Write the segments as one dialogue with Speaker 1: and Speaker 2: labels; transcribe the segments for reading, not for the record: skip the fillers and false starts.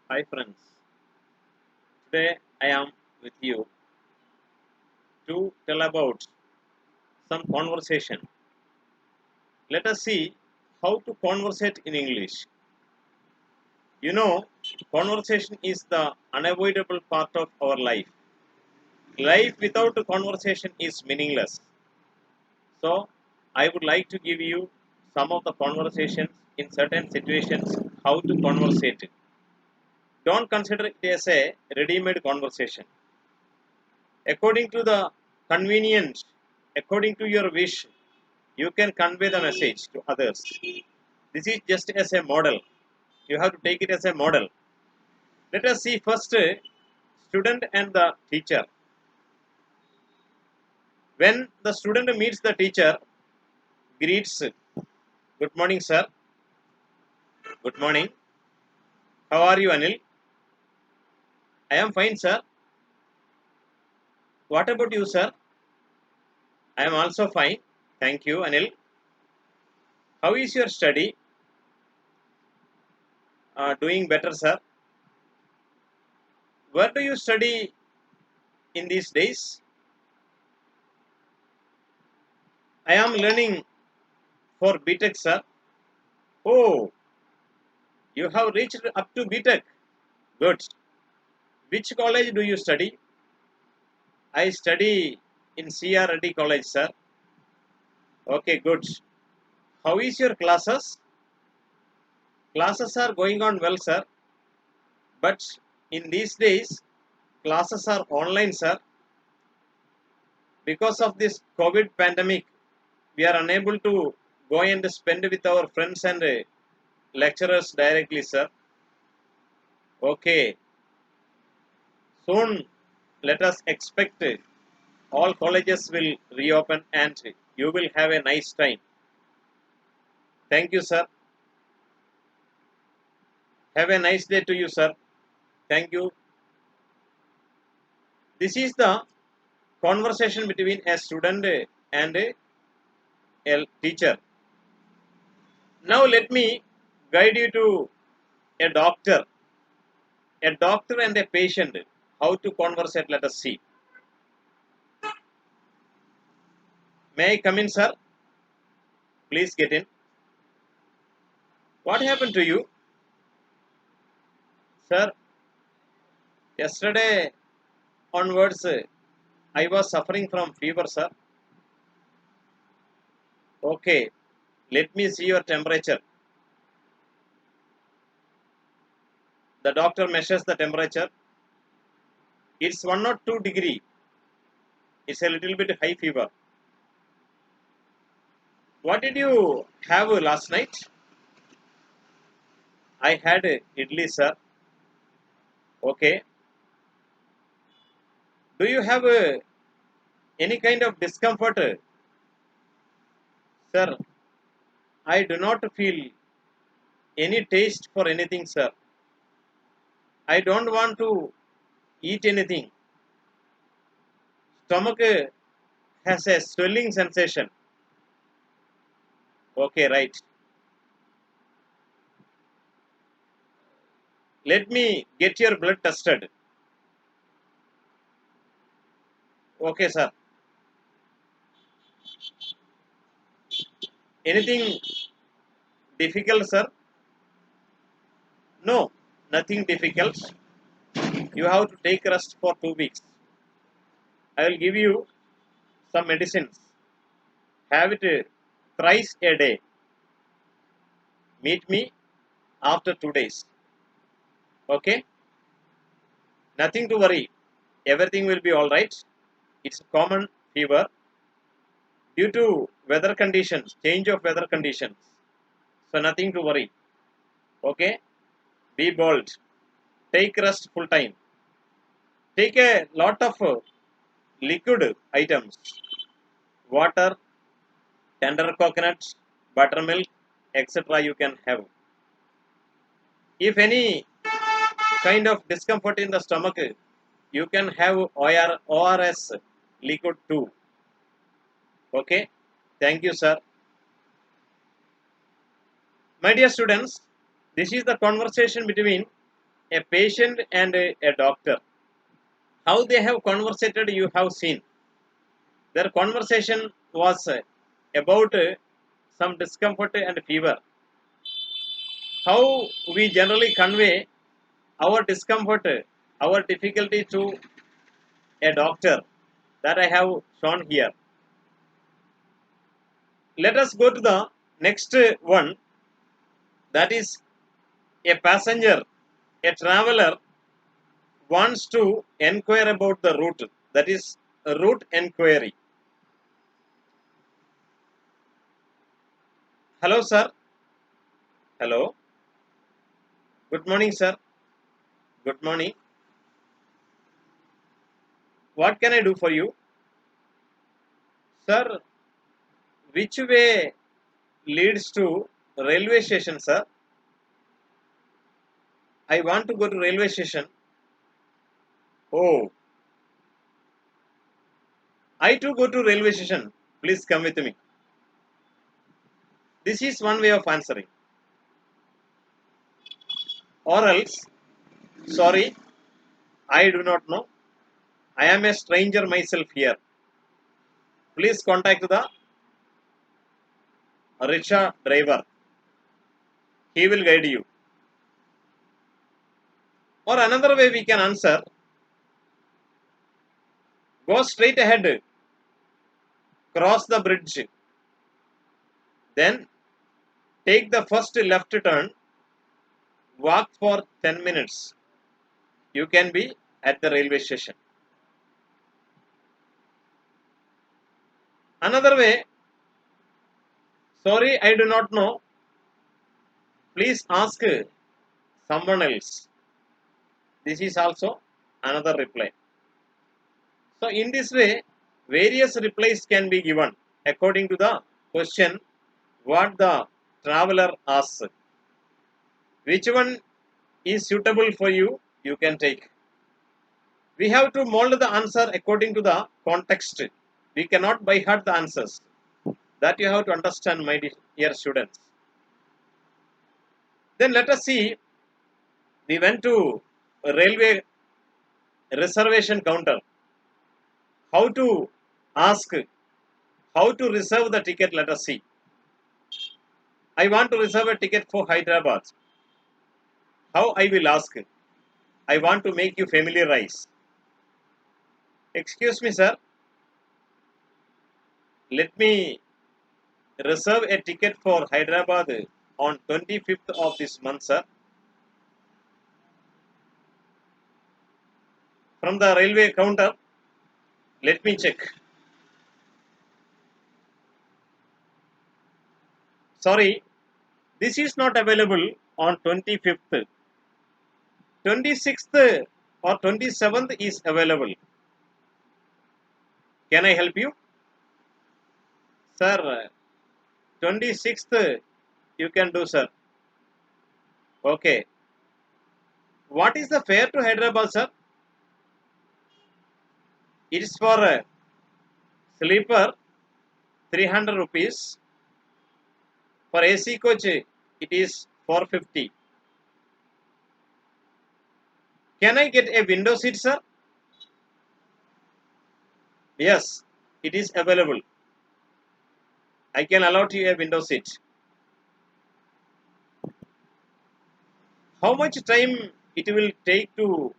Speaker 1: Hi friends, today I am with you to tell about some conversation. Let us see how to conversate in English. You know, conversation is the unavoidable part of our life. Life without a conversation is meaningless. So, I would like to give you some of the conversations in certain situations how to conversate. Don't consider it as a ready-made conversation. According to the convenience, according to your wish, you can convey the message to others. This is just as a model. You have to take it as a model. Let us see first student and the teacher. When the student meets the teacher, greets, good morning, sir. Good morning. How are you, Anil? I am fine, sir. What about you, sir? I am also fine. Thank you, Anil. How is your study? Doing better, sir. Where do you study in these days? I am learning for BTech, sir. Oh, you have reached up to BTech. Good. Which college do you study? I study in CR Reddy College, sir. Okay, good. How is your classes? Classes are going on well, sir. But in these days, classes are online, sir. Because of this COVID pandemic, we are unable to go and spend with our friends and lecturers directly, sir. Okay. Soon, let us expect all colleges will reopen and you will have a nice time. Thank you, sir. Have a nice day to you, sir. Thank you. This is the conversation between a student and a teacher. Now, let me guide you to a doctor. A doctor and a patient. How to conversate, let us see. May I come in, sir? Please get in. What happened to you? Sir, yesterday onwards, I was suffering from fever, sir. Okay, let me see your temperature. The doctor measures the temperature. It's 102 degree. It's a little bit high fever. What did you have last night? I had idli, sir. Okay. Do you have any kind of discomfort? Sir, I do not feel any taste for anything, sir. I don't want to eat anything. Stomach has a swelling sensation. Okay, right. Let me get your blood tested. Okay, sir. Anything difficult, sir? No, nothing difficult. You have to take rest for 2 weeks. I will give you some medicines. Have it thrice a day. Meet me after 2 days. Okay? Nothing to worry. Everything will be alright. It's a common fever due to weather conditions, change of weather conditions. So nothing to worry. Okay? Be bold. Take rest full time. Take a lot of liquid items. Water, tender coconut, buttermilk, etc. you can have. If any kind of discomfort in the stomach, you can have ORS liquid too. Okay? Thank you, sir. My dear students, this is the conversation between a patient and a doctor. How they have conversated, you have seen. Their conversation was about some discomfort and fever. How we generally convey our discomfort, our difficulty to a doctor, that I have shown here. Let us go to the next one, that is a passenger, a traveler wants to inquire about the route, that is a route inquiry. Hello, sir. Hello. Good morning, sir. Good morning. What can I do for you? Sir, which way leads to railway station, sir? I want to go to railway station. Oh, I too go to railway station. Please come with me. This is one way of answering. Or else, sorry, I do not know. I am a stranger myself here. Please contact the rickshaw driver. He will guide you. Or another way we can answer, go straight ahead, cross the bridge, then take the first left turn, walk for 10 minutes. You can be at the railway station. Another way, sorry, I do not know. Please ask someone else. This is also another reply. So, in this way, various replies can be given according to the question what the traveler asks. Which one is suitable for you, you can take. We have to mold the answer according to the context. We cannot by heart the answers. That you have to understand, my dear students. Then let us see, we went to a railway reservation counter. How to ask, how to reserve the ticket, let us see. I want to reserve a ticket for Hyderabad. How I will ask? I want to make you familiarize. Excuse me, sir. Let me reserve a ticket for Hyderabad on 25th of this month, sir. From the railway counter, let me check. Sorry, this is not available on 25th. 26th or 27th is available. Can I help you? Sir, 26th you can do, sir. Okay. What is the fare to Hyderabad, sir? It is for sleeper 300 rupees. For AC coach it is 450. Can I get a window seat, sir? Yes, it is available. I can allot you a window seat. How much time it will take to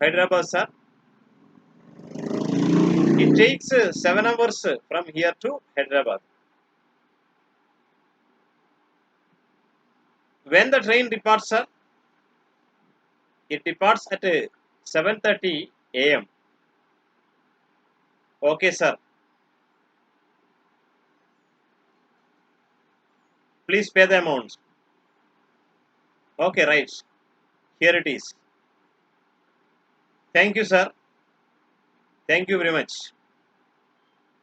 Speaker 1: Hyderabad, sir? It takes 7 hours from here to Hyderabad. When the train departs, sir? It departs at 7:30 a.m. Okay, sir. Please pay the amount. Okay, right. Here it is. Thank you, sir. Thank you very much.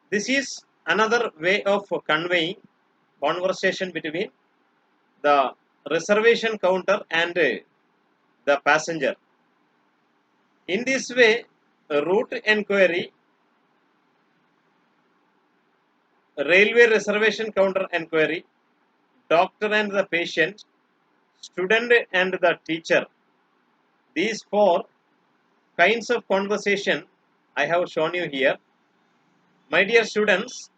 Speaker 1: This is another way of conveying conversation between the reservation counter and the passenger. In this way, route enquiry, railway reservation counter enquiry, doctor and the patient, student and the teacher, These four kinds of conversation I have shown you here. My dear students,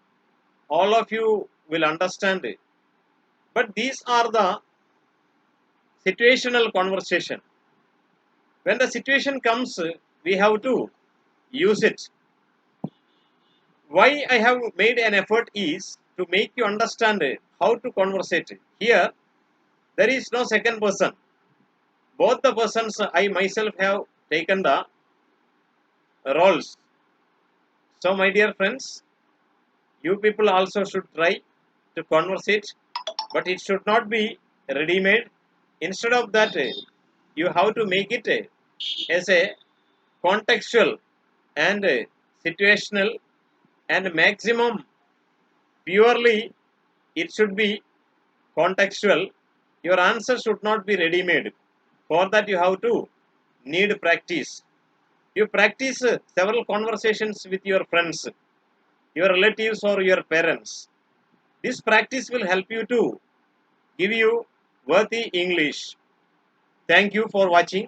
Speaker 1: all of you will understand it. But these are the situational conversation. When the situation comes, we have to use it. Why I have made an effort is to make you understand how to conversate. Here, there is no second person. Both the persons I myself have taken the roles. So, my dear friends, you people also should try to conversate, but it should not be ready-made. Instead of that, you have to make it as a contextual and situational and maximum purely it should be contextual. Your answer should not be ready made. For that you have to need practice. You practice several conversations with your friends, your relatives or your parents. This practice will help you to give you worthy English. Thank you for watching.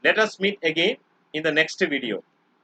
Speaker 1: Let us meet again in the next video.